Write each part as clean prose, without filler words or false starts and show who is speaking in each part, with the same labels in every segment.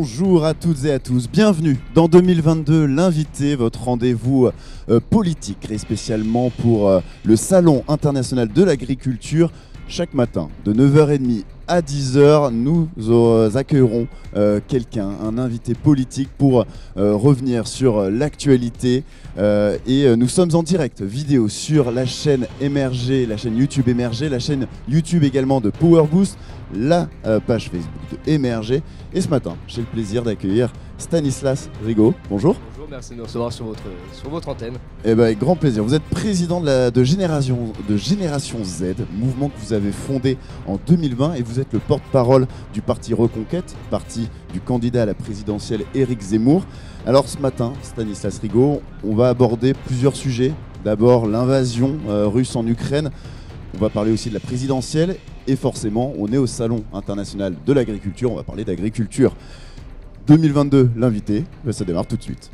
Speaker 1: Bonjour à toutes et à tous, bienvenue dans 2022, l'invité, votre rendez-vous politique, et spécialement pour le Salon international de l'agriculture. Chaque matin, de 9h30 à 10h, nous accueillerons quelqu'un, un invité politique pour revenir sur l'actualité. Et nous sommes en direct vidéo sur la chaîne Émerger, la chaîne YouTube Émerger, la chaîne YouTube également de Power Boost, la page Facebook de Émerger. Et ce matin, j'ai le plaisir d'accueillir Stanislas Rigaud. Bonjour.
Speaker 2: Bonjour, merci de nous recevoir sur votre antenne.
Speaker 1: Eh ben, avec grand plaisir. Vous êtes président de Génération Z, mouvement que vous avez fondé en 2020 et vous êtes le porte-parole du parti Reconquête, parti du candidat à la présidentielle Éric Zemmour. Alors ce matin, Stanislas Rigaud, on va aborder plusieurs sujets. D'abord l'invasion russe en Ukraine. On va parler aussi de la présidentielle et forcément, on est au Salon international de l'agriculture. On va parler d'agriculture. 2022, l'invité, ça démarre tout de suite.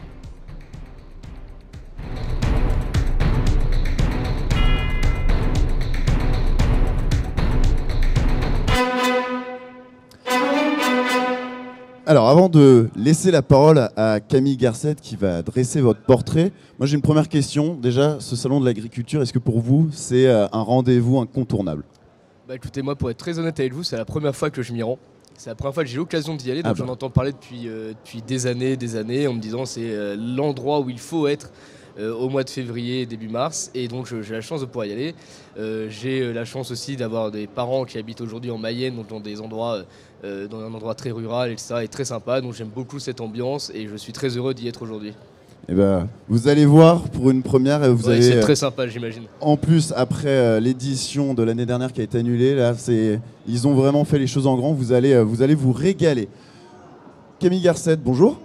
Speaker 1: Alors, avant de laisser la parole à Camille Garcette qui va dresser votre portrait, moi j'ai une première question. Déjà, ce salon de l'agriculture, est-ce que pour vous, c'est un rendez-vous incontournable ?
Speaker 2: Bah écoutez, moi pour être très honnête avec vous, c'est la première fois que je m'y rends. C'est la première fois que j'ai l'occasion d'y aller, donc j'en entends parler depuis des années, en me disant c'est l'endroit où il faut être au mois de février, début mars, et donc j'ai la chance de pouvoir y aller. J'ai la chance aussi d'avoir des parents qui habitent aujourd'hui en Mayenne, donc dans un endroit très rural, etc., et très sympa, donc j'aime beaucoup cette ambiance et je suis très heureux d'y être aujourd'hui.
Speaker 1: Eh ben, vous allez voir pour une première,
Speaker 2: C'est très sympa, j'imagine.
Speaker 1: En plus, après l'édition de l'année dernière qui a été annulée, là, ils ont vraiment fait les choses en grand. Vous allez vous régaler. Camille Garcette, bonjour.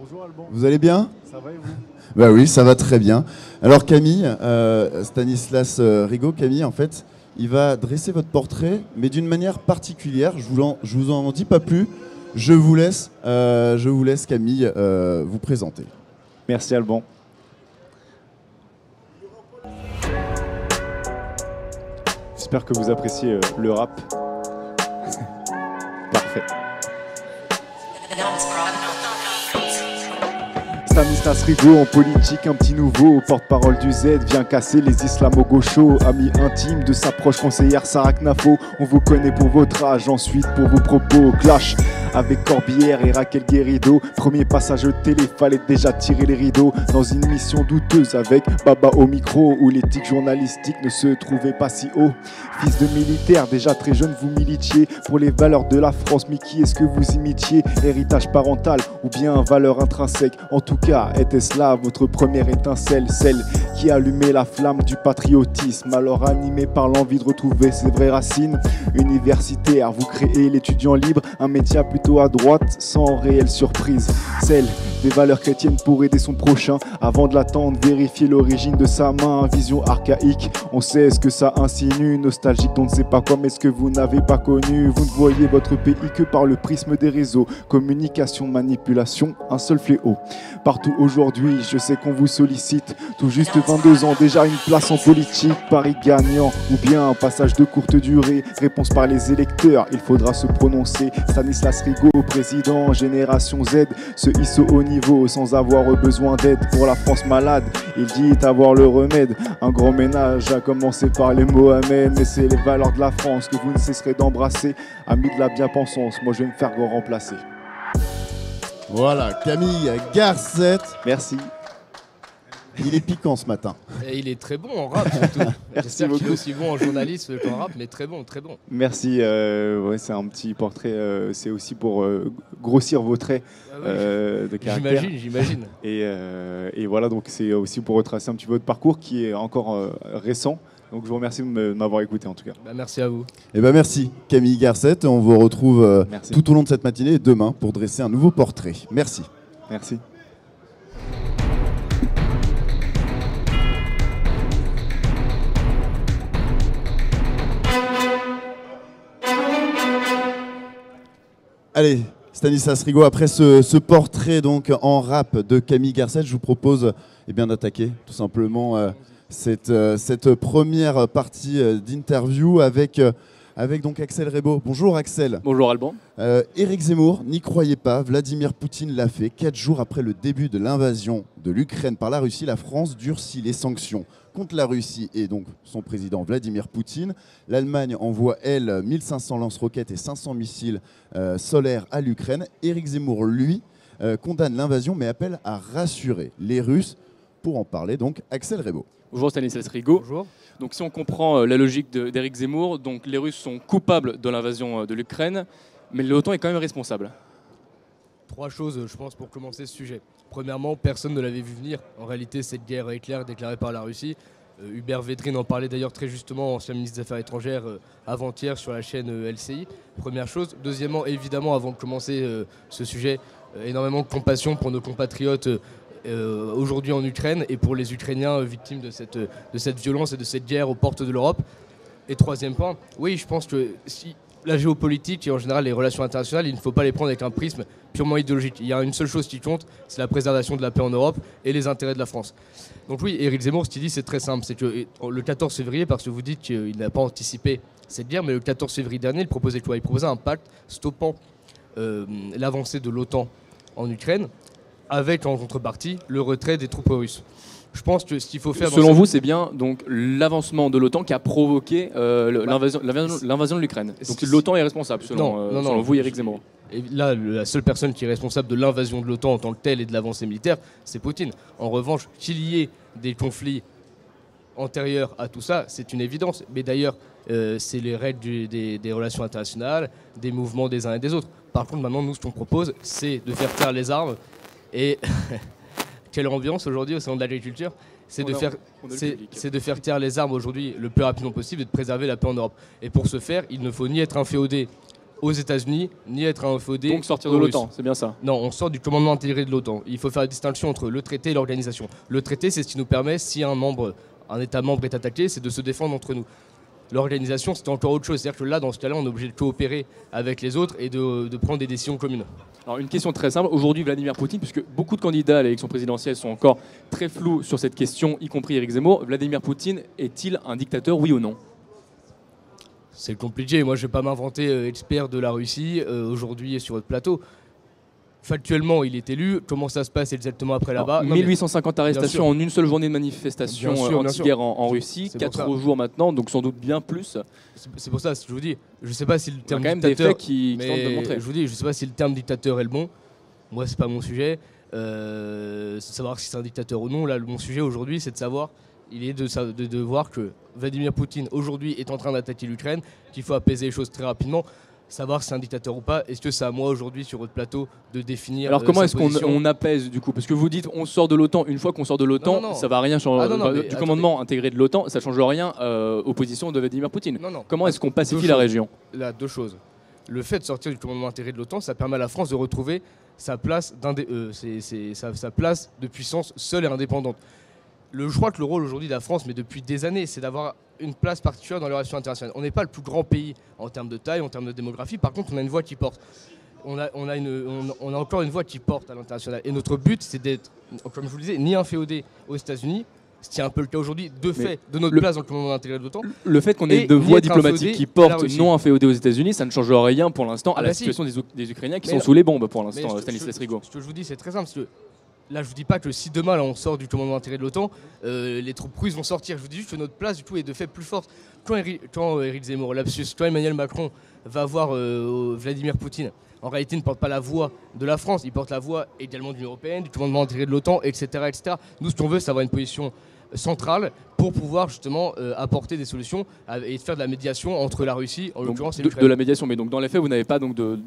Speaker 3: Bonjour Alban.
Speaker 1: Vous allez bien ?
Speaker 3: Ça va et vous ?
Speaker 1: Bah oui, ça va très bien. Alors Camille, Stanislas Rigaud, Camille, en fait, il va dresser votre portrait, mais d'une manière particulière. Je vous en dis pas plus. Je vous laisse Camille vous présenter.
Speaker 3: Merci Alban. J'espère que vous appréciez le rap. Parfait. Stanislas Rigaud en politique, un petit nouveau, porte-parole du Z, vient casser les islamo-gauchos, ami intime de sa proche conseillère Sarah Knafo. On vous connaît pour votre âge, ensuite pour vos propos clash avec Corbière et Raquel Guérido. Premier passage télé, fallait déjà tirer les rideaux dans une mission douteuse avec Baba au micro où l'éthique journalistique ne se trouvait pas si haut. Fils de militaire, déjà très jeune, vous militiez pour les valeurs de la France. Mais qui est-ce que vous imitiez? Héritage parental ou bien valeur intrinsèque? En tout cas, était-ce là votre première étincelle, celle qui allumait la flamme du patriotisme? Alors animé par l'envie de retrouver ses vraies racines universitaires, vous créez l'étudiant libre, un média plutôt à droite, sans réelle surprise. Celle des valeurs chrétiennes pour aider son prochain. Avant de l'attendre, vérifier l'origine de sa main. Vision archaïque, on sait ce que ça insinue. Nostalgique d'on ne sait pas quoi, mais ce que vous n'avez pas connu. Vous ne voyez votre pays que par le prisme des réseaux. Communication, manipulation, un seul fléau. Partout aujourd'hui, je sais qu'on vous sollicite. Tout juste 22 ans, déjà une place en politique. Paris gagnant, ou bien un passage de courte durée. Réponse par les électeurs, il faudra se prononcer. Stanislas Rigaud, président, Génération Z, se hisse au niveau sans avoir besoin d'aide pour la France malade. Il dit avoir le remède. Un grand ménage a commencé par les mots amen. Mais c'est les valeurs de la France que vous ne cesserez d'embrasser. Amis de la bien-pensance, moi je vais me faire remplacer.
Speaker 1: Voilà, Camille Garcette.
Speaker 3: Merci.
Speaker 1: Il est piquant ce matin.
Speaker 2: Et il est très bon en rap surtout. J'espère qu'il est aussi bon en journalisme qu'en rap, mais très bon, très bon.
Speaker 3: Merci, ouais, c'est un petit portrait, c'est aussi pour grossir vos traits de caractère.
Speaker 2: J'imagine.
Speaker 3: Et voilà, donc c'est aussi pour retracer un petit peu votre parcours qui est encore récent. Donc je vous remercie de m'avoir écouté en tout cas.
Speaker 2: Bah, merci à vous.
Speaker 1: Eh ben merci Camille Garcette. On vous retrouve
Speaker 3: Merci.
Speaker 1: tout au long de cette matinée et demain pour dresser un nouveau portrait. Merci.
Speaker 3: Merci.
Speaker 1: Allez, Stanislas Rigaud, après ce portrait donc en rap de Camille Garcette, je vous propose d'attaquer tout simplement cette première partie d'interview avec avec donc Axel Rebaud. Bonjour Axel.
Speaker 4: Bonjour Alban.
Speaker 1: Éric Zemmour, n'y croyez pas, Vladimir Poutine l'a fait. 4 jours après le début de l'invasion de l'Ukraine par la Russie, la France durcit les sanctions contre la Russie et donc son président Vladimir Poutine. L'Allemagne envoie, elle, 1500 lance-roquettes et 500 missiles solaires à l'Ukraine. Éric Zemmour, lui, condamne l'invasion mais appelle à rassurer les Russes. Pour en parler, donc, Axel Rebaud.
Speaker 4: Bonjour Stanislas Rigaud.
Speaker 2: Bonjour.
Speaker 4: Donc si on comprend la logique d'Éric Zemmour, donc les Russes sont coupables de l'invasion de l'Ukraine, mais l'OTAN est quand même responsable.
Speaker 2: 3 choses, je pense, pour commencer ce sujet. Premièrement, personne ne l'avait vu venir. En réalité, cette guerre éclair déclarée par la Russie. Hubert Védrine en parlait d'ailleurs très justement, ancien ministre des Affaires étrangères, avant-hier sur la chaîne LCI. Première chose. Deuxièmement, évidemment, avant de commencer ce sujet, énormément de compassion pour nos compatriotes aujourd'hui en Ukraine et pour les Ukrainiens victimes de cette violence et de cette guerre aux portes de l'Europe. Et troisième point, oui, je pense que si la géopolitique et en général les relations internationales, il ne faut pas les prendre avec un prisme purement idéologique. Il y a une seule chose qui compte, c'est la préservation de la paix en Europe et les intérêts de la France. Donc oui, Éric Zemmour, ce qu'il dit, c'est très simple. C'est que le 14 février, parce que vous dites qu'il n'a pas anticipé cette guerre, mais le 14 février dernier, il proposait quoi? Il proposait un pacte stoppant l'avancée de l'OTAN en Ukraine, avec en contrepartie le retrait des troupes russes. Je pense que ce qu'il faut faire...
Speaker 4: Selon vous, c'est bien donc l'avancement de l'OTAN qui a provoqué l'invasion de l'Ukraine. Donc l'OTAN est responsable, selon vous, Éric Zemmour.
Speaker 2: Et là, la seule personne qui est responsable de l'invasion de l'OTAN en tant que telle et de l'avancée militaire, c'est Poutine. En revanche, qu'il y ait des conflits antérieurs à tout ça, c'est une évidence. Mais d'ailleurs, c'est les règles des relations internationales, des mouvements des uns et des autres. Par contre, maintenant, nous, ce qu'on propose, c'est de faire taire les armes. Et quelle ambiance aujourd'hui au salon de l'agriculture, c'est de faire taire les armes aujourd'hui le plus rapidement possible et de préserver la paix en Europe. Et pour ce faire, il ne faut ni être inféodé aux États-Unis, ni être inféodé
Speaker 4: donc sortir de l'OTAN, c'est bien ça?
Speaker 2: Non, on sort du commandement intégré de l'OTAN. Il faut faire la distinction entre le traité et l'organisation. Le traité, c'est ce qui nous permet, si un État membre est attaqué, c'est de se défendre entre nous. L'organisation, c'est encore autre chose. C'est-à-dire que là, dans ce cas-là, on est obligé de coopérer avec les autres et de prendre des décisions communes.
Speaker 4: Alors, une question très simple. Aujourd'hui, Vladimir Poutine, puisque beaucoup de candidats à l'élection présidentielle sont encore très flous sur cette question, y compris Éric Zemmour, Vladimir Poutine est-il un dictateur, oui ou non?
Speaker 2: C'est compliqué. Moi, je ne vais pas m'inventer expert de la Russie aujourd'hui sur votre plateau. Factuellement, il est élu. Comment ça se passe exactement après là-bas?
Speaker 4: 1850 arrestations en une seule journée de manifestation anti-guerre en Russie, 4 jours maintenant, donc sans doute bien plus.
Speaker 2: C'est pour ça que je vous dis. Je ne sais pas si le terme
Speaker 4: dictateur... Il y a quand même des faits qui tentent de montrer.
Speaker 2: Je vous dis, je ne sais pas si le terme dictateur est le bon. Moi, c'est pas mon sujet. Savoir si c'est un dictateur ou non. Là, mon sujet aujourd'hui, c'est de savoir... Il est de voir que Vladimir Poutine, aujourd'hui, est en train d'attaquer l'Ukraine, qu'il faut apaiser les choses très rapidement. Savoir si c'est un dictateur ou pas, est-ce que c'est à moi aujourd'hui sur votre plateau de définir...
Speaker 4: Alors comment est-ce qu'on apaise du coup? Parce que vous dites on sort de l'OTAN, une fois qu'on sort de l'OTAN, ça va rien changer. Du commandement intégré de l'OTAN, ça ne change rien aux positions de Vladimir Poutine. Comment est-ce qu'on pacifie la région?
Speaker 2: Là, 2 choses. Le fait de sortir du commandement intégré de l'OTAN, ça permet à la France de retrouver sa place, sa place de puissance seule et indépendante. Je crois que le rôle aujourd'hui de la France, mais depuis des années, c'est d'avoir une place particulière dans les relations internationales. On n'est pas le plus grand pays en termes de taille, en termes de démographie. Par contre, on a une voix qui porte. On a encore une voix qui porte à l'international. Et notre but, c'est d'être, comme je vous le disais, ni inféodé aux États-Unis, ce qui est un peu le cas aujourd'hui, de fait, de notre place dans le commandement intégré de l'OTAN.
Speaker 4: Le fait qu'on ait de voix diplomatiques qui portent non inféodées aux États-Unis, ça ne change rien pour l'instant à la situation des Ukrainiens qui sont sous les bombes pour l'instant, Stanislas Rigaud.
Speaker 2: Ce que je vous dis, c'est très simple. Là, je vous dis pas que si demain là, on sort du commandement intégré de l'OTAN, les troupes russes vont sortir. Je vous dis juste que notre place du coup est de fait plus forte. Quand Éric Zemmour, quand Emmanuel Macron va voir Vladimir Poutine, en réalité, il ne porte pas la voix de la France, il porte la voix également de l'Union européenne, du commandement intégré de l'OTAN, etc., etc. Nous, ce qu'on veut, c'est avoir une position centrale pour pouvoir justement apporter des solutions et faire de la médiation entre la Russie, en l'occurrence, et l'Ukraine.
Speaker 4: De la médiation, mais donc dans les faits, vous n'avez pas donc de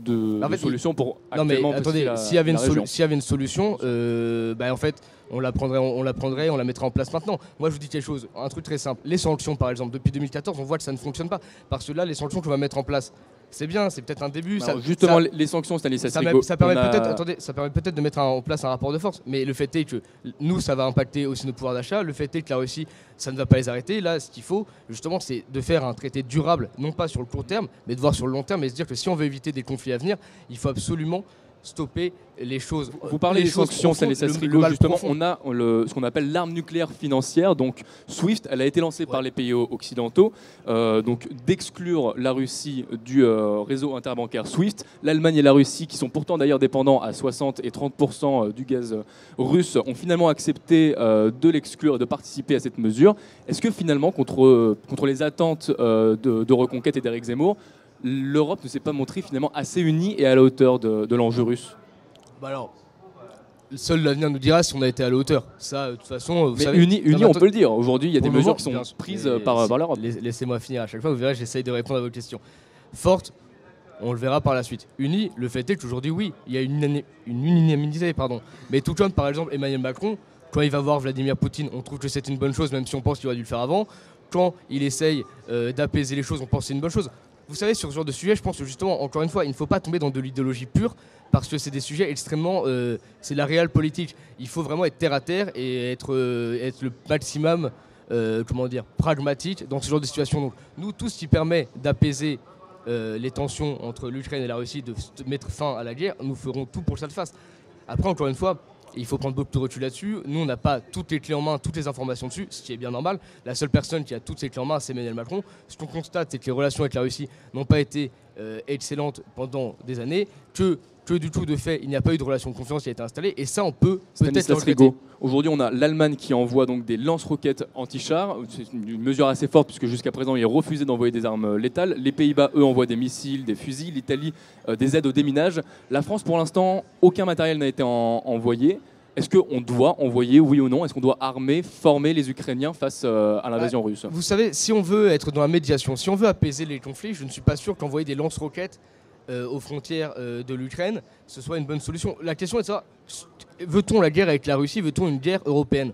Speaker 4: solution pour actuellement...
Speaker 2: Non mais attendez, s'il y avait une solution, en fait, on la prendrait, on la mettrait en place maintenant. Moi, je vous dis quelque chose, un truc très simple. Les sanctions, par exemple, depuis 2014, on voit que ça ne fonctionne pas. Parce que là, les sanctions qu'on va mettre en place, c'est bien, c'est peut-être un début.
Speaker 4: Justement, les sanctions, Stanislas Rigaud,
Speaker 2: ça permet peut-être de mettre en place un rapport de force. Mais le fait est que nous, ça va impacter aussi nos pouvoirs d'achat. Le fait est que la Russie, ça ne va pas les arrêter. Là, ce qu'il faut, justement, c'est de faire un traité durable, non pas sur le court terme, mais de voir sur le long terme et se dire que si on veut éviter des conflits à venir, il faut absolument stopper les choses.
Speaker 4: Vous parlez des sanctions, Stanislas Rigaud, justement, on a ce qu'on appelle l'arme nucléaire financière. Donc SWIFT, elle a été lancée par les pays occidentaux, donc d'exclure la Russie du réseau interbancaire SWIFT. L'Allemagne et la Russie, qui sont pourtant d'ailleurs dépendants à 60 et 30% du gaz russe, ont finalement accepté de l'exclure et de participer à cette mesure. Est-ce que finalement, contre les attentes de reconquête et d'Éric Zemmour, l'Europe ne s'est pas montrée finalement assez unie et à la hauteur de l'enjeu russe?
Speaker 2: Alors, seul l'avenir nous dira si on a été à la hauteur. Ça, de toute façon, vous savez...
Speaker 4: Unis, on peut le dire. Aujourd'hui, il y a des mesures qui sont prises par l'Europe.
Speaker 2: Laissez-moi finir. À chaque fois, vous verrez, j'essaye de répondre à votre question. Forte, on le verra par la suite. Unis, le fait est qu'aujourd'hui, oui, il y a une unanimité. Mais tout comme, par exemple, Emmanuel Macron, quand il va voir Vladimir Poutine, on trouve que c'est une bonne chose, même si on pense qu'il aurait dû le faire avant. Quand il essaye d'apaiser les choses, on pense que c'est une bonne chose. Vous savez, sur ce genre de sujet, je pense que justement, encore une fois, il ne faut pas tomber dans de l'idéologie pure, parce que c'est des sujets extrêmement... c'est la réelle politique. Il faut vraiment être terre à terre et être le maximum, pragmatique dans ce genre de situation. Donc, nous, tout ce qui permet d'apaiser les tensions entre l'Ukraine et la Russie, de mettre fin à la guerre, nous ferons tout pour que ça le fasse. Après, encore une fois, il faut prendre beaucoup de recul là-dessus. Nous, on n'a pas toutes les clés en main, toutes les informations dessus, ce qui est bien normal. La seule personne qui a toutes ces clés en main, c'est Emmanuel Macron. Ce qu'on constate, c'est que les relations avec la Russie n'ont pas été excellentes pendant des années, que du tout de fait, il n'y a pas eu de relation de confiance qui a été installée. Et ça, on peut peut-être le regretter.
Speaker 4: Aujourd'hui, on a l'Allemagne qui envoie donc des lance-roquettes anti-chars. C'est une mesure assez forte puisque jusqu'à présent, il refusait d'envoyer des armes létales. Les Pays-Bas, eux, envoient des missiles, des fusils. L'Italie, des aides au déminage. La France, pour l'instant, aucun matériel n'a été envoyé. Est-ce qu'on doit envoyer, oui ou non, est-ce qu'on doit armer, former les Ukrainiens face à l'invasion russe?
Speaker 2: Vous savez, si on veut être dans la médiation, si on veut apaiser les conflits, je ne suis pas sûr qu'envoyer des lance-roquettes aux frontières de l'Ukraine, ce soit une bonne solution. La question est de savoir, veut-on la guerre avec la Russie, veut-on une guerre européenne?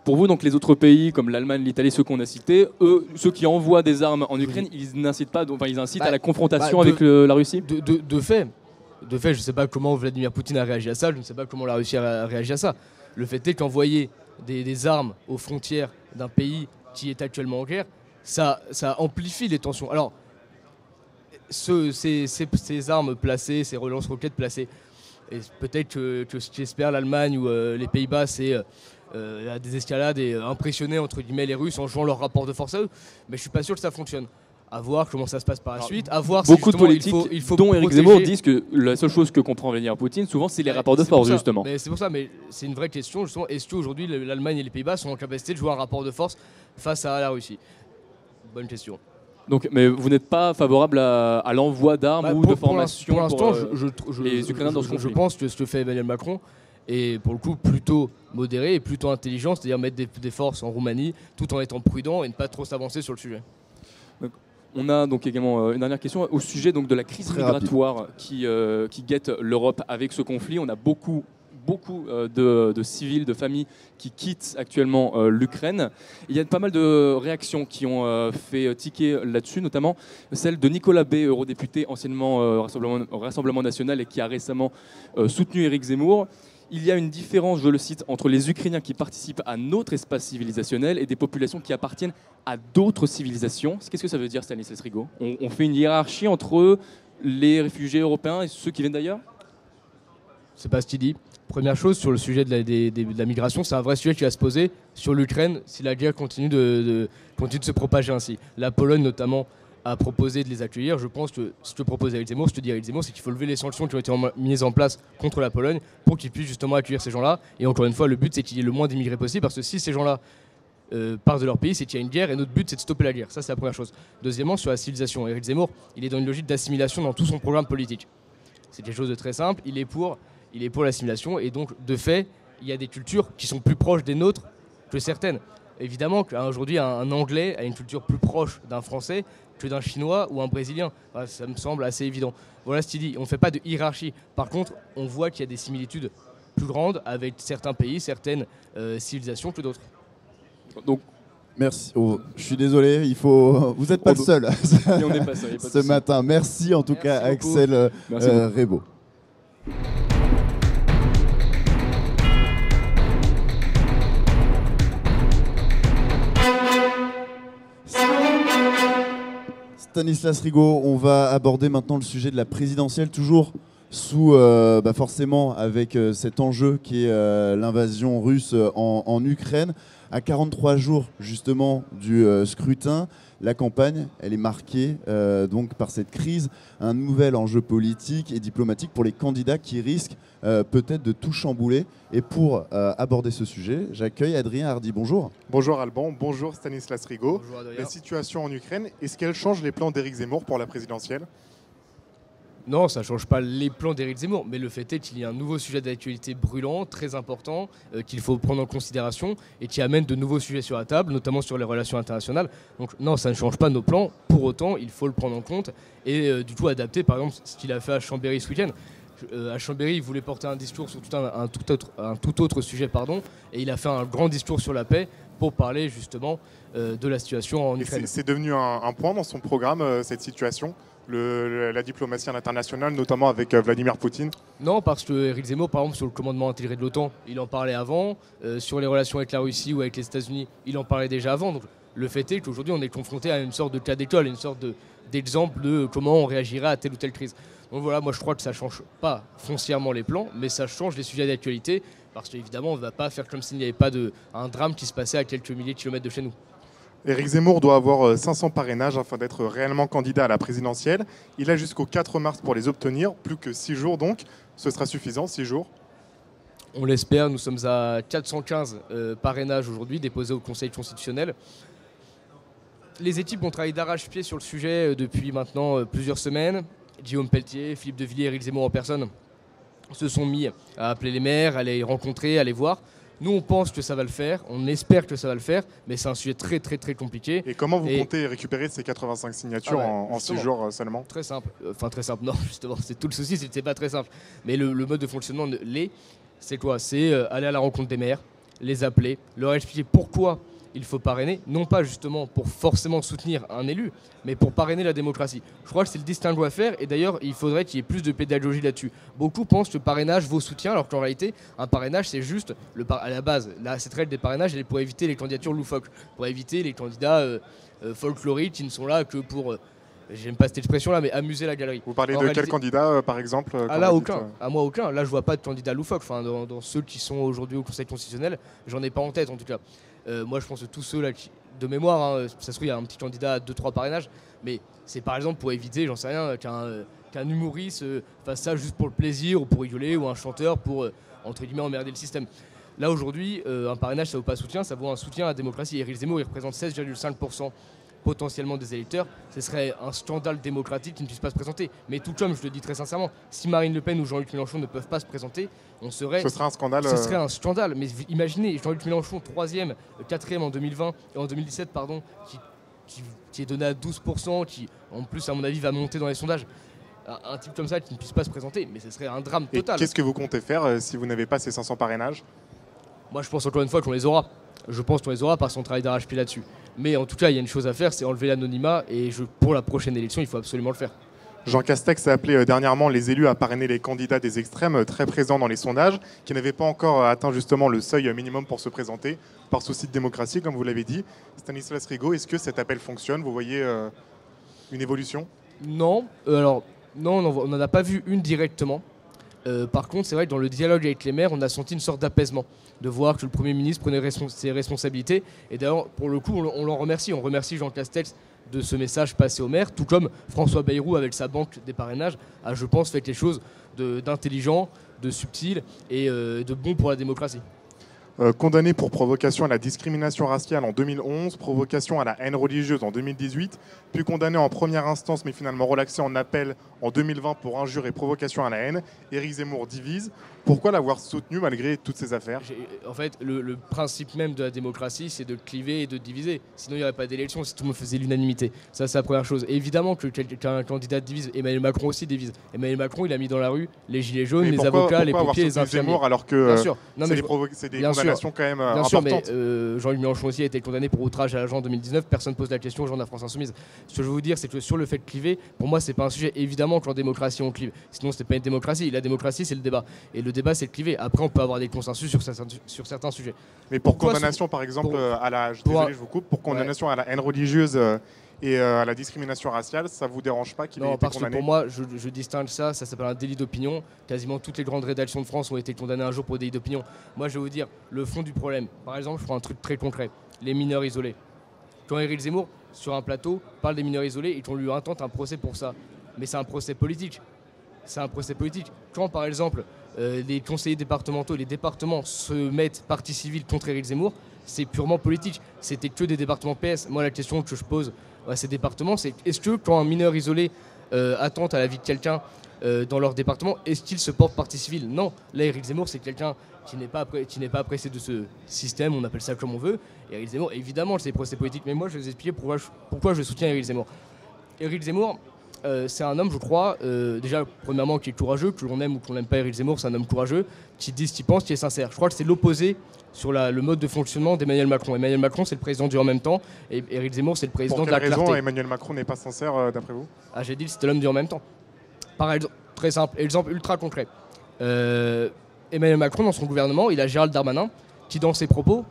Speaker 4: Pour vous, donc, les autres pays comme l'Allemagne, l'Italie, ceux qu'on a cités, eux, ceux qui envoient des armes en Ukraine, ils n'incitent pas, ils incitent à la confrontation avec la Russie?
Speaker 2: De fait, je ne sais pas comment Vladimir Poutine a réagi à ça, je ne sais pas comment la Russie a réagi à ça. Le fait est qu'envoyer des armes aux frontières d'un pays qui est actuellement en guerre, ça amplifie les tensions. Alors, ces armes placées, ces relance-roquettes placées, et peut-être que ce qu'espère l'Allemagne ou les Pays-Bas, c'est la désescalade et impressionner entre guillemets les Russes en jouant leur rapport de force à eux. Mais je ne suis pas sûr que ça fonctionne. À voir comment ça se passe par la suite. À voir
Speaker 4: beaucoup de politiques, dont Éric Zemmour, disent que la seule chose que comprend Vladimir Poutine, souvent, c'est les rapports de force, justement.
Speaker 2: C'est pour ça, mais c'est une vraie question, justement. Est-ce qu'aujourd'hui, l'Allemagne et les Pays-Bas sont en capacité de jouer un rapport de force face à la Russie? Bonne question.
Speaker 4: Donc, mais vous n'êtes pas favorable à l'envoi d'armes ou de formation
Speaker 2: pour l'instant,
Speaker 4: les Ukrainiens dans ce conflit?
Speaker 2: Je pense que ce que fait Emmanuel Macron est pour le coup plutôt modéré et plutôt intelligent, c'est-à-dire mettre des forces en Roumanie tout en étant prudent et ne pas trop s'avancer sur le sujet.
Speaker 4: Donc, on a donc également une dernière question au sujet donc de la crise migratoire qui guette l'Europe avec ce conflit. On a beaucoup de civils, de familles qui quittent actuellement l'Ukraine. Il y a pas mal de réactions qui ont fait tiquer là-dessus, notamment celle de Nicolas B, eurodéputé anciennement Rassemblement National et qui a récemment soutenu Éric Zemmour. Il y a une différence, je le cite, entre les Ukrainiens qui participent à notre espace civilisationnel et des populations qui appartiennent à d'autres civilisations. Qu'est-ce que ça veut dire, Stanislas Rigaud? On fait une hiérarchie entre les réfugiés européens et ceux qui viennent d'ailleurs?
Speaker 2: C'est pas ce qu'il dit. Première chose, sur le sujet de la migration, c'est un vrai sujet qui va se poser sur l'Ukraine si la guerre continue de se propager ainsi. La Pologne, notamment, a proposé de les accueillir. Je pense que ce que propose Éric Zemmour, c'est qu'il faut lever les sanctions qui ont été mises en place contre la Pologne pour qu'ils puissent justement accueillir ces gens-là. Et encore une fois, le but, c'est qu'il y ait le moins d'immigrés possible, parce que si ces gens-là partent de leur pays, c'est qu'il y a une guerre, et notre but, c'est de stopper la guerre. Ça, c'est la première chose. Deuxièmement, sur la civilisation, Éric Zemmour, il est dans une logique d'assimilation dans tout son programme politique. C'est quelque chose de très simple. Il est pour l'assimilation, et donc, de fait, il y a des cultures qui sont plus proches des nôtres que certaines. Évidemment qu'aujourd'hui, un Anglais a une culture plus proche d'un Français que d'un Chinois ou un Brésilien. Enfin, ça me semble assez évident. Voilà ce qu'il dit. On ne fait pas de hiérarchie. Par contre, on voit qu'il y a des similitudes plus grandes avec certains pays, certaines civilisations que d'autres.
Speaker 4: Donc,
Speaker 1: merci. Oh, je suis désolé, vous n'êtes pas le seul
Speaker 4: on n'est pas seul,
Speaker 1: ce matin. Merci en tout cas, Axel Rebaud. Stanislas Rigaud, on va aborder maintenant le sujet de la présidentielle, toujours sous forcément avec cet enjeu qui est l'invasion russe en Ukraine. À 43 jours justement du scrutin, la campagne elle est marquée donc par cette crise, un nouvel enjeu politique et diplomatique pour les candidats qui risquent peut-être de tout chambouler. Et pour aborder ce sujet, j'accueille Adrien Hardy. Bonjour.
Speaker 5: Bonjour Alban, bonjour Stanislas Rigaud.
Speaker 2: Bonjour Adrien.
Speaker 5: La situation en Ukraine, est-ce qu'elle change les plans d'Éric Zemmour pour la présidentielle ?
Speaker 2: Non, ça ne change pas les plans d'Éric Zemmour, mais le fait est qu'il y a un nouveau sujet d'actualité brûlant, très important, qu'il faut prendre en considération et qui amène de nouveaux sujets sur la table, notamment sur les relations internationales. Donc non, ça ne change pas nos plans. Pour autant, il faut le prendre en compte et du coup adapter, par exemple, ce qu'il a fait à Chambéry ce week-end. À Chambéry, il voulait porter un discours sur un tout autre sujet, et il a fait un grand discours sur la paix pour parler justement de la situation en Ukraine.
Speaker 5: C'est devenu un point dans son programme, cette situation, la diplomatie à l'international, notamment avec Vladimir Poutine?
Speaker 2: Non, parce que Éric Zemmour, par exemple, sur le commandement intégré de l'OTAN, il en parlait avant. Sur les relations avec la Russie ou avec les États-Unis, il en parlait déjà avant. Donc, le fait est qu'aujourd'hui, on est confronté à une sorte de cas d'école, une sorte d'exemple de comment on réagirait à telle ou telle crise. Donc voilà, moi je crois que ça ne change pas foncièrement les plans, mais ça change les sujets d'actualité, parce qu'évidemment, on ne va pas faire comme s'il n'y avait pas un drame qui se passait à quelques milliers de kilomètres de chez nous.
Speaker 5: Éric Zemmour doit avoir 500 parrainages afin d'être réellement candidat à la présidentielle. Il a jusqu'au 4 mars pour les obtenir, plus que 6 jours donc. Ce sera suffisant, 6 jours?
Speaker 2: On l'espère, nous sommes à 415 parrainages aujourd'hui déposés au Conseil constitutionnel. Les équipes ont travaillé d'arrache-pied sur le sujet depuis maintenant plusieurs semaines. Guillaume Pelletier, Philippe de Villiers, Éric Zemmour en personne se sont mis à appeler les maires, à les rencontrer, à les voir. Nous, on pense que ça va le faire, on espère que ça va le faire, mais c'est un sujet très très très compliqué.
Speaker 5: Et comment vous comptez récupérer ces 85 signatures en 6 jours seulement?
Speaker 2: Très simple. Enfin très simple, non, justement, c'est tout le souci, c'est pas très simple. Mais le mode de fonctionnement, c'est quoi? C'est aller à la rencontre des maires, les appeler, leur expliquer pourquoi il faut parrainer, non pas justement pour forcément soutenir un élu, mais pour parrainer la démocratie. Je crois que c'est le distinguo à faire, et d'ailleurs, il faudrait qu'il y ait plus de pédagogie là-dessus. Beaucoup pensent que le parrainage vaut soutien, alors qu'en réalité, un parrainage, c'est juste, à la base, cette règle des parrainages, elle est pour éviter les candidatures loufoques, pour éviter les candidats folkloriques qui ne sont là que pour... J'aime pas cette expression-là, mais amuser la galerie.
Speaker 5: Vous parlez de quel candidat, par exemple?
Speaker 2: Là, aucun. À moi, aucun. Là, je vois pas de candidat loufoque. Enfin, dans ceux qui sont aujourd'hui au Conseil constitutionnel, j'en ai pas en tête, en tout cas. Moi, je pense que tous ceux-là, de mémoire, ça se trouve, il y a un petit candidat à 2-3 parrainages, mais c'est par exemple pour éviter, j'en sais rien, qu'un humoriste fasse ça juste pour le plaisir, ou pour rigoler, ou un chanteur pour, entre guillemets, emmerder le système. Là, aujourd'hui, un parrainage, ça vaut pas soutien, ça vaut un soutien à la démocratie. Éric Zemmour, il représente 16,5% potentiellement des électeurs. Ce serait un scandale démocratique qui ne puisse pas se présenter. Mais tout comme, je le dis très sincèrement, si Marine Le Pen ou Jean-Luc Mélenchon ne peuvent pas se présenter, ce serait un scandale. Ce serait un scandale. Mais imaginez Jean-Luc Mélenchon, 3e, 4e en 2020 et en 2017, pardon, qui est donné à 12%, qui en plus, à mon avis, va monter dans les sondages. Un type comme ça qui ne puisse pas se présenter, mais ce serait un drame total.
Speaker 5: Et qu'est-ce que vous comptez faire si vous n'avez pas ces 500 parrainages?
Speaker 2: Moi, je pense encore une fois qu'on les aura. Je pense qu'on les aura parce qu'on travaille d'arrache-pied là-dessus. Mais en tout cas, il y a une chose à faire, c'est enlever l'anonymat. Et pour la prochaine élection, il faut absolument le faire.
Speaker 5: Jean Castex a appelé dernièrement les élus à parrainer les candidats des extrêmes très présents dans les sondages, qui n'avaient pas encore atteint justement le seuil minimum pour se présenter, par souci de démocratie, comme vous l'avez dit. Stanislas Rigaud, est-ce que cet appel fonctionne? Vous voyez une évolution?
Speaker 2: Non. Alors, non, on n'en a pas vu une directement. Par contre, c'est vrai que dans le dialogue avec les maires, on a senti une sorte d'apaisement, de voir que le Premier ministre prenait ses responsabilités. Et d'ailleurs, pour le coup, on l'en remercie. On remercie Jean Castex de ce message passé aux maires, tout comme François Bayrou, avec sa banque des parrainages, a, je pense, fait quelque chose d'intelligent, de subtil et de bon pour la démocratie.
Speaker 5: Condamné pour provocation à la discrimination raciale en 2011, provocation à la haine religieuse en 2018, puis condamné en première instance mais finalement relaxé en appel en 2020 pour injure et provocation à la haine, Éric Zemmour divise. Pourquoi l'avoir soutenu malgré toutes ces affaires?
Speaker 2: En fait, le principe même de la démocratie, c'est de cliver et de diviser. Sinon, il n'y aurait pas d'élection si tout le monde faisait l'unanimité. Ça, c'est la première chose. Et évidemment qu'un candidat divise. Emmanuel Macron aussi divise. Emmanuel Macron, il a mis dans la rue les gilets jaunes, les avocats, les pompiers, les infirmiers.
Speaker 5: Zemmour alors que
Speaker 2: c'est
Speaker 5: des condamnations quand même importantes.
Speaker 2: Bien sûr, mais Jean-Luc Mélenchon aussi a été condamné pour outrage à l'agent en 2019. Personne ne pose la question aux gens de la France Insoumise. Ce que je veux vous dire, c'est que sur le fait de cliver, pour moi, c'est pas un sujet. Évidemment qu'en démocratie, on clive. Sinon, c'est pas une démocratie. La démocratie, c'est le débat. Et le débat, c'est de cliver. Après, on peut avoir des consensus sur certains sujets.
Speaker 5: Mais pour condamnation, par exemple, à la... Je vous coupe. Pour condamnation à la haine religieuse et à la discrimination raciale, ça vous dérange pas qu'il ait été condamné?
Speaker 2: Non, parce que pour moi, je distingue ça s'appelle un délit d'opinion. Quasiment toutes les grandes rédactions de France ont été condamnées un jour pour délit d'opinion. Moi, je vais vous dire le fond du problème. Par exemple, je prends un truc très concret, les mineurs isolés. Quand Éric Zemmour, sur un plateau, parle des mineurs isolés et qu'on lui intente un procès pour ça. Mais c'est un procès politique. C'est un procès politique. Quand, par exemple, les conseillers départementaux, les départements se mettent partie civile contre Éric Zemmour, c'est purement politique. C'était que des départements PS. Moi, la question que je pose à ces départements, c'est est-ce que quand un mineur isolé attente à la vie de quelqu'un dans leur département, est-ce qu'il se porte partie civile? Non. Là, Éric Zemmour, c'est quelqu'un qui n'est pas apprécié de ce système, on appelle ça comme on veut. Et Éric Zemmour, évidemment, c'est des procès politiques. Mais moi, je vais vous expliquer pourquoi je soutiens Éric Zemmour. Éric Zemmour, c'est un homme, je crois, déjà, premièrement, qui est courageux, que l'on aime ou qu'on n'aime pas Éric Zemmour, c'est un homme courageux, qui dit ce qu'il pense, qui est sincère. Je crois que c'est l'opposé sur le mode de fonctionnement d'Emmanuel Macron. Emmanuel Macron, c'est le président du en même temps, et Éric Zemmour, c'est le président de la clarté.
Speaker 5: Pour quelle raison Emmanuel Macron n'est pas sincère, d'après vous?
Speaker 2: Ah, j'ai dit que c'était l'homme du en même temps. Par exemple, très simple, exemple ultra concret. Emmanuel Macron, dans son gouvernement, il a Gérald Darmanin, qui dans ses propos,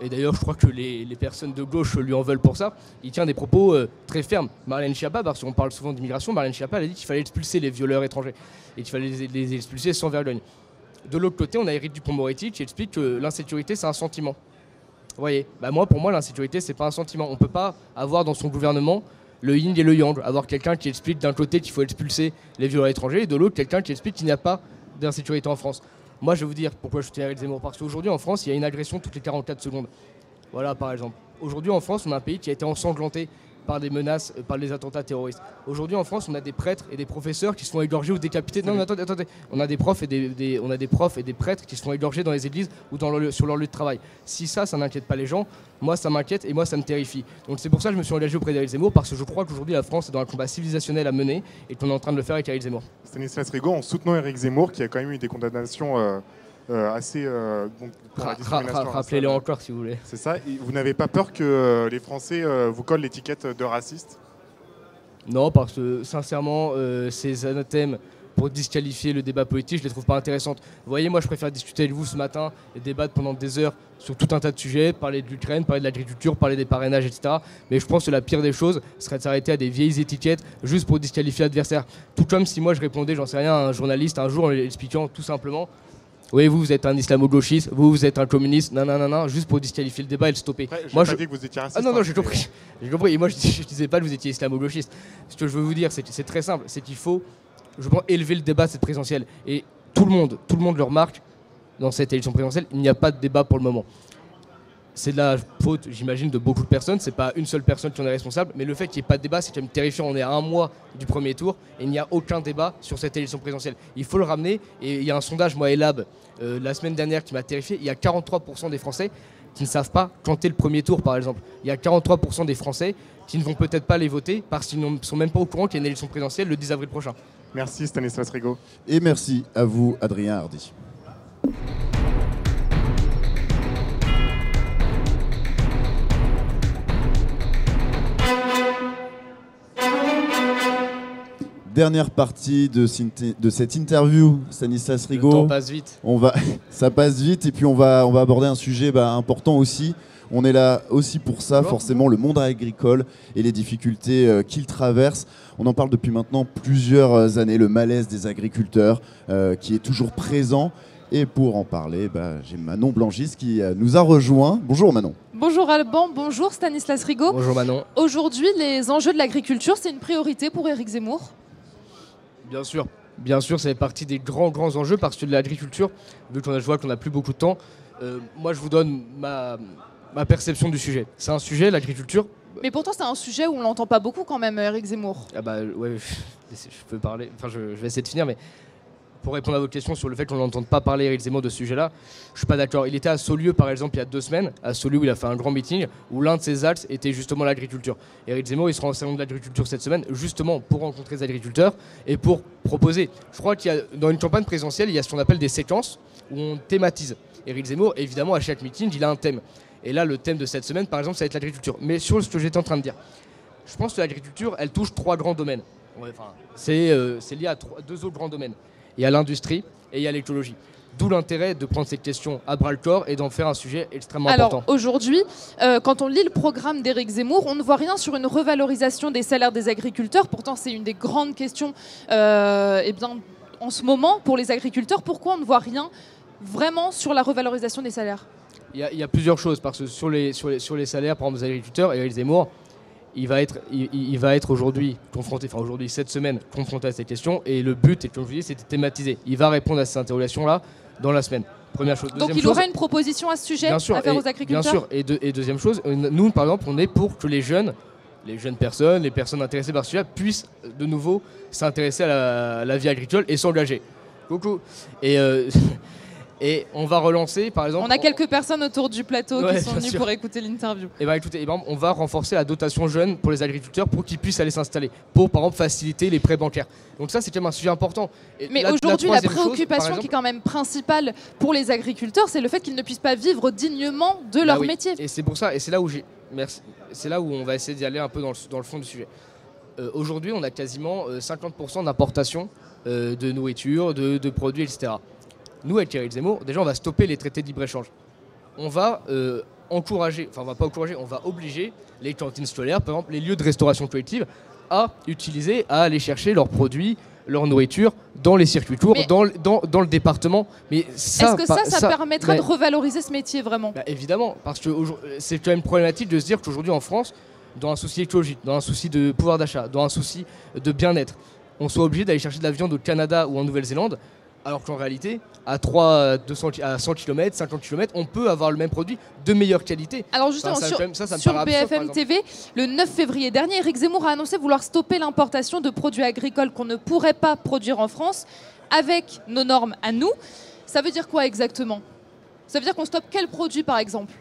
Speaker 2: et d'ailleurs je crois que les personnes de gauche lui en veulent pour ça, il tient des propos très fermes. Marlène Schiappa, parce qu'on parle souvent d'immigration, Marlène Schiappa, elle a dit qu'il fallait expulser les violeurs étrangers, et qu'il fallait les expulser sans vergogne. De l'autre côté, on a Éric Dupond-Moretti qui explique que l'insécurité, c'est un sentiment. Vous voyez, pour moi, l'insécurité, c'est pas un sentiment. On ne peut pas avoir dans son gouvernement le yin et le yang, avoir quelqu'un qui explique d'un côté qu'il faut expulser les violeurs étrangers, et de l'autre, quelqu'un qui explique qu'il n'y a pas d'insécurité en France. Moi, je vais vous dire pourquoi je soutiens Éric Zemmour. Parce qu'aujourd'hui, en France, il y a une agression toutes les 44 secondes. Voilà, par exemple. Aujourd'hui, en France, on a un pays qui a été ensanglanté par des menaces, par les attentats terroristes. Aujourd'hui, en France, on a des prêtres et des professeurs qui se font égorger ou décapités. Non, mais attendez. On a des profs et des prêtres qui se font égorger dans les églises ou sur leur lieu de travail. Si ça n'inquiète pas les gens, moi, ça m'inquiète et moi, ça me terrifie. Donc c'est pour ça que je me suis engagé auprès d'Éric Zemmour, parce que je crois qu'aujourd'hui, la France est dans un combat civilisationnel à mener et qu'on est en train de le faire avec Éric Zemmour.
Speaker 5: Stanislas Rigaud, en soutenant Éric Zemmour, qui a quand même eu des condamnations assez...
Speaker 2: Rappelez-les encore, si vous voulez.
Speaker 5: C'est ça. Et vous n'avez pas peur que les Français vous collent l'étiquette de raciste?
Speaker 2: Non, parce que sincèrement, ces anathèmes pour disqualifier le débat politique, je ne les trouve pas intéressantes. Vous voyez, moi je préfère discuter avec vous ce matin et débattre pendant des heures sur tout un tas de sujets, parler de l'Ukraine, parler de l'agriculture, parler des parrainages, etc. Mais je pense que la pire des choses serait de s'arrêter à des vieilles étiquettes juste pour disqualifier l'adversaire. Tout comme si moi je répondais, j'en sais rien, à un journaliste un jour en lui expliquant tout simplement: oui, vous êtes un islamo-gauchiste, vous êtes un communiste, non, juste pour disqualifier le débat et le stopper.
Speaker 5: Ouais, moi, je n'ai pas dit que vous étiez raciste.
Speaker 2: Ah non, j'ai compris. J'ai compris. Et moi, je ne disais pas que vous étiez islamo-gauchiste. Ce que je veux vous dire, c'est très simple. C'est qu'il faut, je pense, élever le débat de cette présidentielle. Et tout le monde le remarque dans cette élection présidentielle, il n'y a pas de débat pour le moment. C'est de la faute, j'imagine, de beaucoup de personnes. C'est pas une seule personne qui en est responsable. Mais le fait qu'il n'y ait pas de débat, c'est quand même terrifiant. On est à un mois du premier tour et il n'y a aucun débat sur cette élection présidentielle. Il faut le ramener. Et il y a un sondage, moi, Elab, la semaine dernière, qui m'a terrifié. Il y a 43% des Français qui ne savent pas quand est le premier tour, par exemple. Il y a 43% des Français qui ne vont peut-être pas les voter parce qu'ils ne sont même pas au courant qu'il y a une élection présidentielle le 10 avril prochain.
Speaker 5: Merci Stanislas Rigaud.
Speaker 1: Et merci à vous, Adrien Hardy. Dernière partie de cette interview, Stanislas Rigaud.
Speaker 2: Le temps passe vite.
Speaker 1: Ça passe vite et puis on va aborder un sujet important aussi. On est là aussi pour ça, forcément, le monde agricole et les difficultés qu'il traverse. On en parle depuis maintenant plusieurs années, le malaise des agriculteurs qui est toujours présent. Et pour en parler, j'ai Manon Blangis qui nous a rejoint. Bonjour Manon.
Speaker 6: Bonjour Alban, bonjour Stanislas Rigaud.
Speaker 2: Bonjour Manon.
Speaker 6: Aujourd'hui, les enjeux de l'agriculture, c'est une priorité pour Éric Zemmour?
Speaker 2: Bien sûr, ça fait partie des grands enjeux parce que de l'agriculture, vu qu'on voit qu'on n'a plus beaucoup de temps, moi je vous donne ma perception du sujet. C'est un sujet, l'agriculture.
Speaker 6: Mais pourtant c'est un sujet où on l'entend pas beaucoup quand même, Éric Zemmour.
Speaker 2: Ah ouais, je peux parler, je vais essayer de finir, mais pour répondre à votre question sur le fait qu'on n'entende pas parler Éric Zemmour de ce sujet-là, je suis pas d'accord. Il était à Saulieu par exemple il y a 2 semaines, à Saulieu où il a fait un grand meeting, où l'un de ses axes était justement l'agriculture. Éric Zemmour il sera au salon de l'agriculture cette semaine, justement pour rencontrer les agriculteurs et pour proposer. Je crois qu'il y a, dans une campagne présidentielle, il y a ce qu'on appelle des séquences où on thématise. Éric Zemmour, évidemment, à chaque meeting, il a un thème. Et là, le thème de cette semaine, par exemple, ça va être l'agriculture. Mais sur ce que j'étais en train de dire, je pense que l'agriculture, elle touche 3 grands domaines. C'est lié à 2 autres grands domaines. Il y a l'industrie et il y a l'écologie. D'où l'intérêt de prendre cette question à bras-le-corps et d'en faire un sujet extrêmement
Speaker 6: Alors,
Speaker 2: important.
Speaker 6: Aujourd'hui, quand on lit le programme d'Éric Zemmour, on ne voit rien sur une revalorisation des salaires des agriculteurs. Pourtant, c'est une des grandes questions en ce moment pour les agriculteurs. Pourquoi on ne voit rien vraiment sur la revalorisation des salaires ?
Speaker 2: Il y a plusieurs choses, parce que sur les salaires, par exemple, des agriculteurs, Éric Zemmour, il va être aujourd'hui confronté, enfin aujourd'hui, cette semaine, confronté à cette question, et le but, comme je vous dis, c'est de thématiser. Il va répondre à ces interrogations-là dans la semaine. Première chose.
Speaker 6: Donc il aura une proposition à ce sujet à faire aux agriculteurs ?
Speaker 2: Bien sûr, et deuxième chose, nous, par exemple, on est pour que les jeunes personnes, les personnes intéressées par ce sujet puissent de nouveau s'intéresser à la vie agricole et s'engager. Coucou. Et on va relancer, par exemple...
Speaker 6: On a quelques personnes autour du plateau qui sont venues pour écouter l'interview.
Speaker 2: Et écoutez, on va renforcer la dotation jeune pour les agriculteurs pour qu'ils puissent aller s'installer, pour par exemple faciliter les prêts bancaires. Donc ça, c'est quand même un sujet important.
Speaker 6: Mais aujourd'hui, la préoccupation qui est quand même principale pour les agriculteurs, c'est le fait qu'ils ne puissent pas vivre dignement de leur métier.
Speaker 2: Et c'est pour ça, et c'est là où c'est là où on va essayer d'y aller un peu dans le fond du sujet. Aujourd'hui, on a quasiment 50% d'importation de nourriture, de produits, etc. Nous, avec Éric Zemmour, déjà, on va stopper les traités de libre-échange. On va on va pas encourager, on va obliger les cantines scolaires, par exemple, les lieux de restauration collective, à aller chercher leurs produits, leur nourriture dans les circuits courts, dans le département. Mais ça,
Speaker 6: est-ce que ça permettrait de revaloriser ce métier vraiment ?
Speaker 2: Évidemment, parce que c'est quand même problématique de se dire qu'aujourd'hui en France, dans un souci écologique, dans un souci de pouvoir d'achat, dans un souci de bien-être, on soit obligé d'aller chercher de la viande au Canada ou en Nouvelle-Zélande, alors qu'en réalité, à 100 km, 50 km, on peut avoir le même produit de meilleure qualité.
Speaker 6: Alors justement, sur BFM TV, le 9 février dernier, Éric Zemmour a annoncé vouloir stopper l'importation de produits agricoles qu'on ne pourrait pas produire en France avec nos normes à nous. Ça veut dire quoi exactement ? Ça veut dire qu'on stoppe quel produit par exemple ?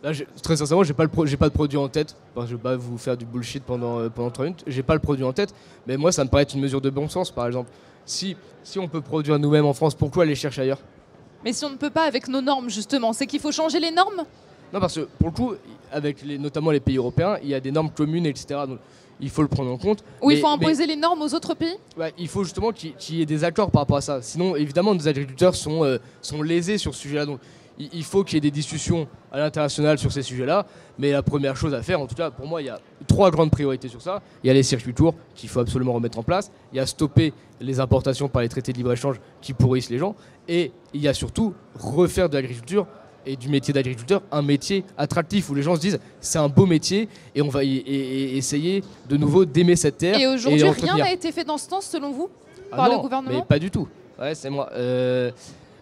Speaker 2: Là, très sincèrement, j'ai pas de produit en tête. Je vais pas vous faire du bullshit pendant 3 minutes. J'ai pas le produit en tête, mais moi, ça me paraît être une mesure de bon sens, par exemple. Si on peut produire nous-mêmes en France, pourquoi aller chercher ailleurs ?
Speaker 6: Mais si on ne peut pas avec nos normes, justement, c'est qu'il faut changer les normes ?
Speaker 2: Non, parce que pour le coup, avec notamment les pays européens, il y a des normes communes, etc. Donc il faut le prendre en compte.
Speaker 6: Ou il faut imposer les normes aux autres pays ?
Speaker 2: Il faut justement qu'il y ait des accords par rapport à ça. Sinon, évidemment, nos agriculteurs sont lésés sur ce sujet-là. Donc il faut qu'il y ait des discussions à l'international sur ces sujets-là. Mais la première chose à faire, en tout cas pour moi, il y a 3 grandes priorités sur ça. Il y a les circuits courts qu'il faut absolument remettre en place. Il y a stopper les importations par les traités de libre-échange qui pourrissent les gens. Et il y a surtout refaire de l'agriculture et du métier d'agriculteur un métier attractif où les gens se disent c'est un beau métier et on va essayer de nouveau d'aimer cette terre.
Speaker 6: Et aujourd'hui, rien n'a été fait dans ce sens selon vous par le gouvernement ?
Speaker 2: Mais pas du tout. Ouais, c'est moi.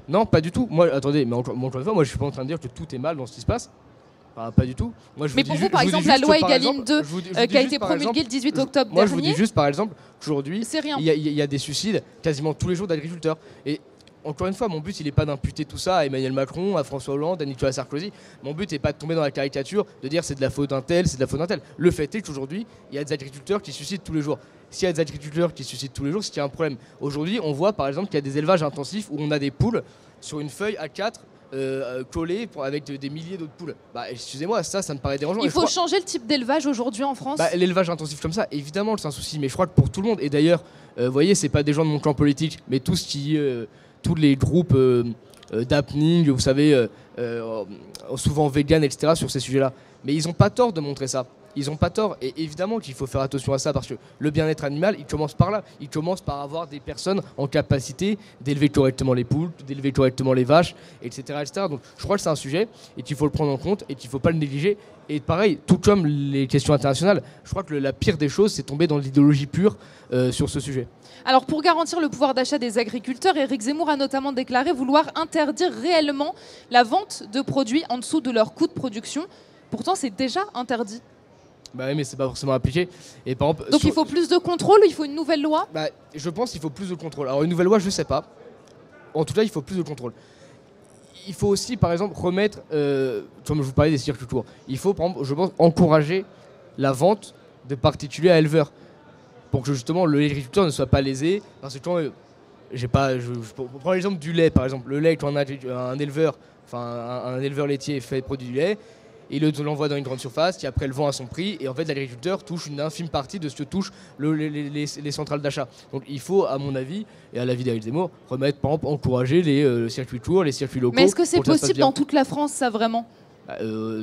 Speaker 2: Non, pas du tout. Moi, attendez, mais encore une fois, moi je suis pas en train de dire que tout est mal dans ce qui se passe. Enfin, pas du tout. Moi,
Speaker 6: mais pour vous, par exemple, la loi Egalim 2 qui a été promulguée le 18 octobre dernier...
Speaker 2: Moi, je vous dis juste, par exemple, qu'aujourd'hui,
Speaker 6: il
Speaker 2: y a des suicides quasiment tous les jours d'agriculteurs. Et encore une fois, mon but, il n'est pas d'imputer tout ça à Emmanuel Macron, à François Hollande, à Nicolas Sarkozy. Mon but n'est pas de tomber dans la caricature, de dire c'est de la faute d'un tel, c'est de la faute d'un tel. Le fait est qu'aujourd'hui, il y a des agriculteurs qui suicident tous les jours. S'il y a des agriculteurs qui suicident tous les jours, c'est qu'il y a un problème. Aujourd'hui, on voit par exemple qu'il y a des élevages intensifs où on a des poules sur une feuille A4 collées avec des milliers d'autres poules. Excusez-moi, ça me paraît dérangeant.
Speaker 6: Il faut changer le type d'élevage aujourd'hui en France.
Speaker 2: L'élevage intensif comme ça, évidemment, c'est un souci. Mais je crois que pour tout le monde, et d'ailleurs, vous voyez, c'est pas des gens de mon camp politique, mais tous les groupes d'happening, vous savez, souvent vegan, etc., sur ces sujets-là. Mais ils n'ont pas tort de montrer ça. Ils n'ont pas tort. Et évidemment qu'il faut faire attention à ça parce que le bien-être animal, il commence par là. Il commence par avoir des personnes en capacité d'élever correctement les poules, d'élever correctement les vaches, etc., etc. Donc je crois que c'est un sujet et qu'il faut le prendre en compte et qu'il ne faut pas le négliger. Et pareil, tout comme les questions internationales, je crois que la pire des choses, c'est tomber dans l'idéologie pure sur ce sujet.
Speaker 6: Alors pour garantir le pouvoir d'achat des agriculteurs, Éric Zemmour a notamment déclaré vouloir interdire réellement la vente de produits en dessous de leur coût de production. Pourtant, c'est déjà interdit.
Speaker 2: Oui, mais c'est pas forcément appliqué. Et par exemple,
Speaker 6: donc il faut plus de contrôle ou il faut une nouvelle loi ?
Speaker 2: Je pense qu'il faut plus de contrôle. Alors une nouvelle loi, je sais pas. En tout cas, il faut plus de contrôle. Il faut aussi, par exemple, remettre, comme je vous parlais des circuits courts, il faut, par exemple, je pense, encourager la vente de particuliers à éleveurs. Pour que justement l'agriculteur ne soit pas lésé. Parce que quand je prends l'exemple du lait, par exemple. Le lait, quand un éleveur, un éleveur laitier fait produit du lait, et il l'envoie dans une grande surface qui après le vend à son prix. Et en fait, l'agriculteur touche une infime partie de ce que touchent les centrales d'achat. Donc il faut, à mon avis, et à l'avis d'Éric Zemmour, remettre, par exemple, encourager les circuits tours, les circuits locaux.
Speaker 6: Mais est-ce que c'est possible dans toute la France, ça vraiment ?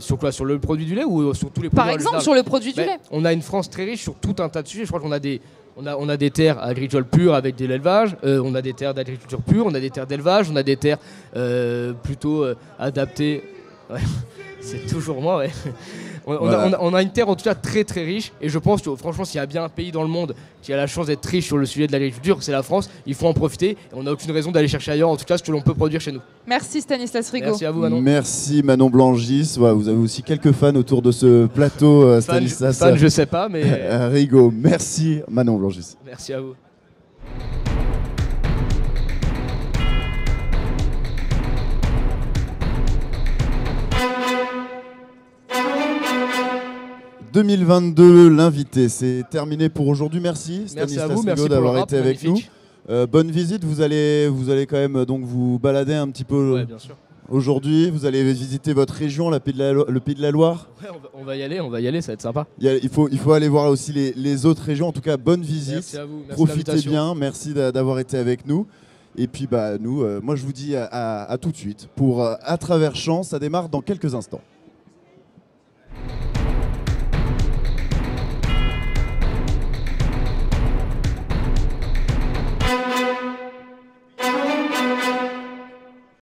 Speaker 2: Sur quoi? Sur le produit du lait ou sur tous les produits?
Speaker 6: Par exemple, sur le produit du lait.
Speaker 2: On a une France très riche sur tout un tas de sujets. Je crois qu'on a des terres agricoles pures avec de l'élevage, on a des terres d'agriculture pure, on a des terres d'élevage, on a des terres plutôt adaptées. Ouais. C'est toujours moi, ouais. On a une terre en tout cas très très riche, et je pense que franchement, s'il y a bien un pays dans le monde qui a la chance d'être riche sur le sujet de l'agriculture, c'est la France. Il faut en profiter, et on n'a aucune raison d'aller chercher ailleurs, en tout cas ce que l'on peut produire chez nous.
Speaker 6: Merci Stanislas Rigaud.
Speaker 2: Merci à vous, Manon.
Speaker 1: Merci Manon Blangis. Ouais, vous avez aussi quelques fans autour de ce plateau, Stanislas.
Speaker 2: Fan, je sais pas, mais
Speaker 1: Rigaud. Merci Manon Blangis.
Speaker 2: Merci à vous.
Speaker 1: « 2022, l'invité, c'est terminé pour aujourd'hui. Merci Stanislas Rigaud d'avoir été avec nous. Bonne visite, vous allez quand même donc vous balader un petit peu aujourd'hui. Vous allez visiter votre région, le Pays de la Loire.
Speaker 2: Ouais, on va y aller, ça va être sympa.
Speaker 1: Il faut aller voir aussi les autres régions. En tout cas, bonne visite.
Speaker 2: Merci à vous. Merci
Speaker 1: profitez bien, merci d'avoir été avec nous. Et puis nous, moi je vous dis à tout de suite pour À travers champs, ça démarre dans quelques instants.